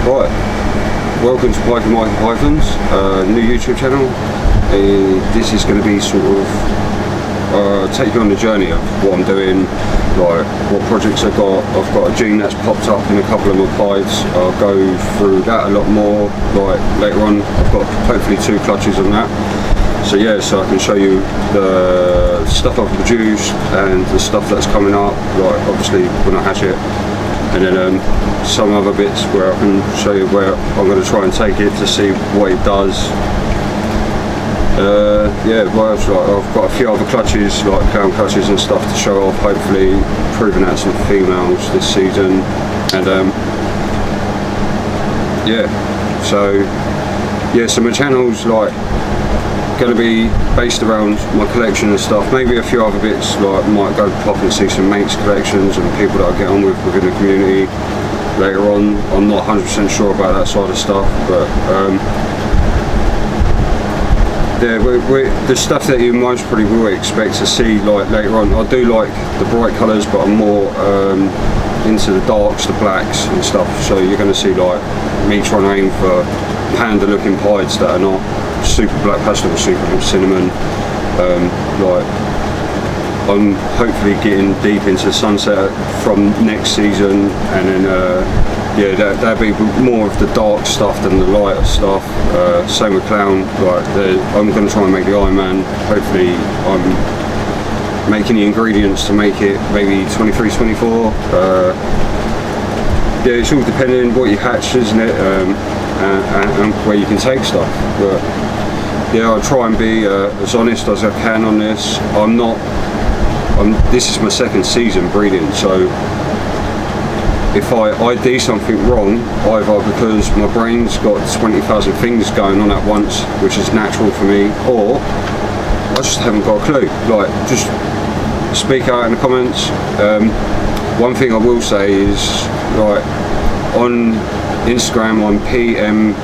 Right, welcome to Piking Mike and Pythons, new YouTube channel. This is going to be sort of take you on the journey of what I'm doing, like what projects I've got. I've got a gene that's popped up in a couple of my pies. I'll go through that a lot more like later on. I've got hopefully 2 clutches on that. So yeah, so I can show you the stuff I've produced and the stuff that's coming up, like obviously when I hatch it. And then some other bits where I can show you where I'm going to try and take it to see what it does. Yeah, what else? Like, I've got a few other clutches, like clown clutches and stuff to show off, hopefully proving out some females this season. And yeah, so my channel's like going to be based around my collection and stuff, maybe a few other bits, like might go pop and see some mates collections and people that I get on with within the community later on. I'm not 100% sure about that side of stuff, but yeah, the stuff that you most probably will expect to see like later on. I do like the bright colours, but I'm more into the darks, the blacks and stuff, so you're going to see like me trying to aim for panda looking pies that are not super black pastel or super cinnamon. Like I'm hopefully getting deep into sunset from next season, and then yeah, that'd be more of the dark stuff than the lighter stuff. Same with clown, like I'm going to try and make the Iron Man. Hopefully I'm making the ingredients to make it maybe 23, 24. Yeah, it's all depending what you hatch, isn't it? And where you can take stuff. But yeah, I'll try and be as honest as I can on this. This is my 2nd season breeding, so if I do something wrong, either because my brain's got 20,000 things going on at once, which is natural for me, or I just haven't got a clue. Like, just speak out in the comments. One thing I will say is, like, on Instagram I'm p_m_pythons,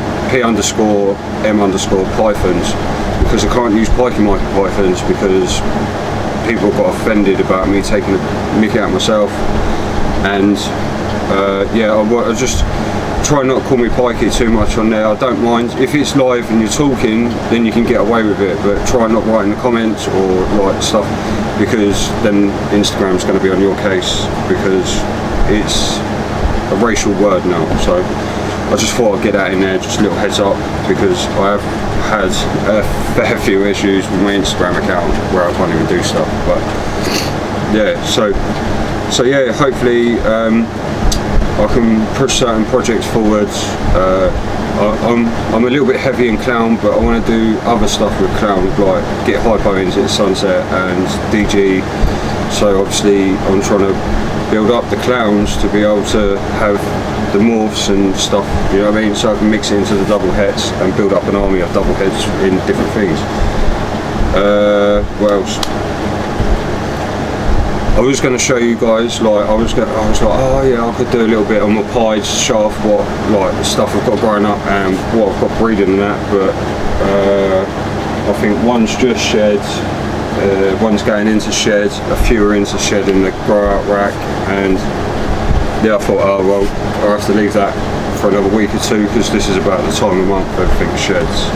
because I can't use Piking Mike and Pythons because people got offended about me taking a mickey out myself. And yeah, I just try not to call me Pikey too much on there. I don't mind if it's live and you're talking, then you can get away with it, but try not to write in the comments or write stuff, because then Instagram's going to be on your case, because it's a racial word now. So I just thought I'd get that in there, just a little heads up, because I have had a fair few issues with my Instagram account where I can't even do stuff. But yeah, so yeah, hopefully I can push certain projects forwards. I'm a little bit heavy in clown, but I want to do other stuff with clown, like get hypo into sunset and DG. So obviously I'm trying to build up the clowns to be able to have the morphs and stuff, you know what I mean, so I can mix it into the double heads and build up an army of double heads in different things. What else? I was going to show you guys, like I was like, oh yeah, I could do a little bit on my pies, show off what, like the stuff I've got growing up and what I've got breeding and that, but I think one's just shed, one's going into shed, a few are into shed in the grow out rack, and yeah, I thought, oh well, I'll have to leave that for another week or 2, because this is about the time of month everything sheds.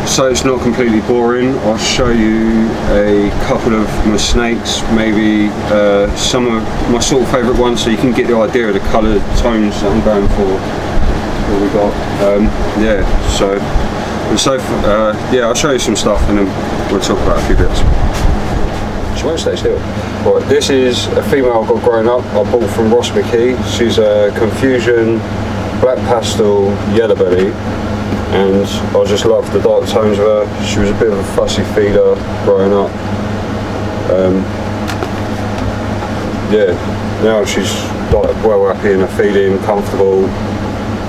So it's not completely boring. I'll show you a couple of my snakes, maybe some of my sort of favourite ones, so you can get the idea of the colour tones that I'm going for. What we got? Yeah, so yeah, I'll show you some stuff and then we'll talk about a few bits. She won't stay still. Right, this is a female I've got growing up. I bought from Ross McKee. She's a Confusion black pastel yellow belly, and I just loved the dark tones of her. She was a bit of a fussy feeder growing up. Yeah, now she's like well happy in her feeding, comfortable.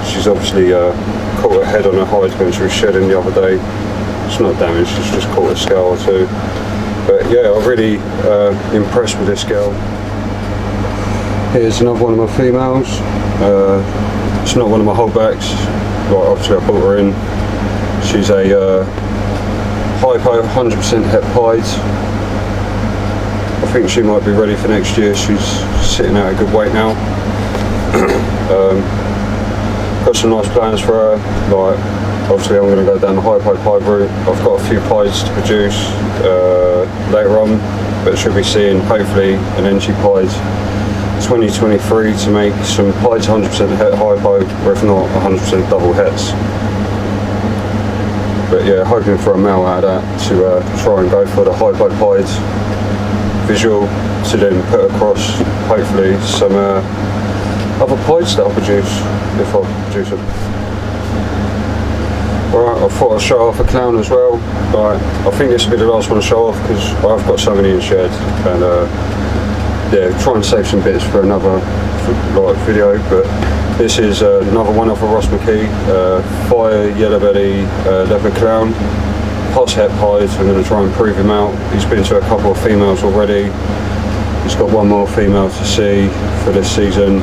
She's obviously caught her head on her hides when she was shedding the other day. It's not damaged, she's just caught a scale or 2. But yeah, I'm really impressed with this girl. Here's another one of my females. It's not one of my holdbacks. Like, obviously I brought her in. She's a hypo, 100% het pied. I think she might be ready for next year. She's sitting at a good weight now. got some nice plans for her. Like, obviously I'm going to go down the hypo pipe route. I've got a few pies to produce later on, but should be seeing hopefully an NG pies 2023 to make some pies 100% het hypo, or if not 100% double hets. But yeah, hoping for a male out of that to try and go for the hypo pies visual, to then put across hopefully some other pies that I'll produce if I produce them. Alright, I thought I'd show off a clown as well. Right, I think this will be the last one to show off because I've got so many in shed, and yeah, try and save some bits for another video. But this is another one off of Ross McKee, fire yellow belly leopard clown, plus het pies. I'm going to try and prove him out. He's been to a couple of females already. He's got one more female to see for this season.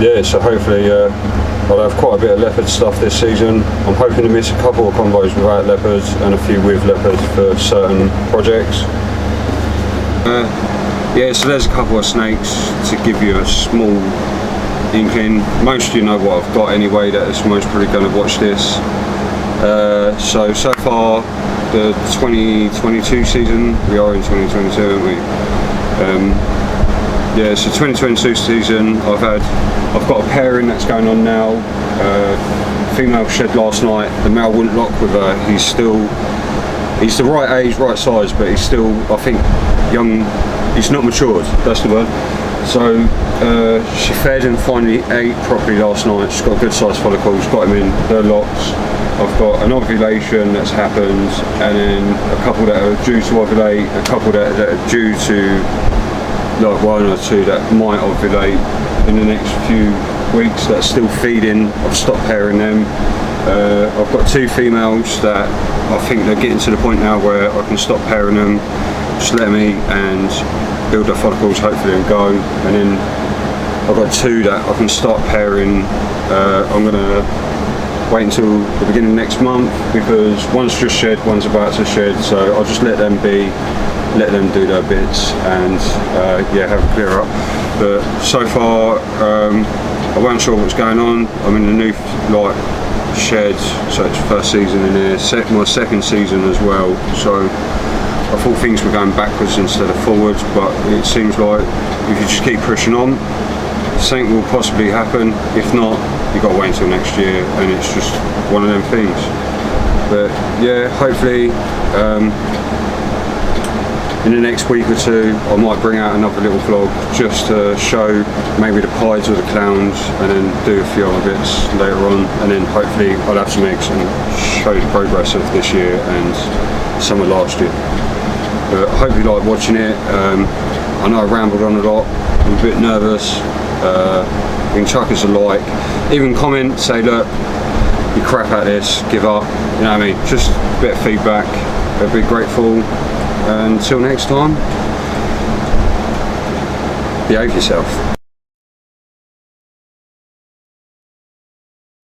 Yeah, so hopefully I'll have quite a bit of leopard stuff this season. I'm hoping to miss a couple of combos without leopards and a few with leopards for certain projects. Yeah, so there's a couple of snakes to give you a small inkling. Most of you know what I've got anyway, that is most probably going to watch this. So far, the 2022 season, we are in 2022, aren't we? Yeah, so 2022 season, I've got a pairing that's going on now. Female shed last night. The male wouldn't lock with her. He's the right age, right size, but he's still, I think, young. He's not matured, that's the word. So she fed and finally ate properly last night. She's got good sized follicles, got him in her locks. I've got an ovulation that's happened, and then a couple that are due to ovulate, a couple that are due to, like one or two that might ovulate in the next few weeks that's still feeding. I've stopped pairing them. I've got two females that I think they're getting to the point now where I can stop pairing them, just let them eat and build their follicles hopefully and go. And then I've got two that I can start pairing. I'm going to wait until the beginning of next month because one's just shed, one's about to shed, so I'll just let them be, let them do their bits, and yeah, have a clear up. But so far I wasn't sure what's going on. I'm in the new shed, so it's first season in there, my second season as well, so I thought things were going backwards instead of forwards, but it seems like if you just keep pushing on, something will possibly happen. If not, you've got to wait until next year, and it's just one of them things. But yeah, hopefully in the next week or two I might bring out another little vlog just to show maybe the pies or the clowns, and then do a few other bits later on, and then hopefully I'll have some eggs and show the progress of this year and some of last year. But I hope you like watching it. I know I rambled on a lot, I'm a bit nervous. You can chuck us a like, even comment, say look, you crap at this, give up, you know what I mean, just a bit of feedback, I'd be grateful. Until next time, behave yourself.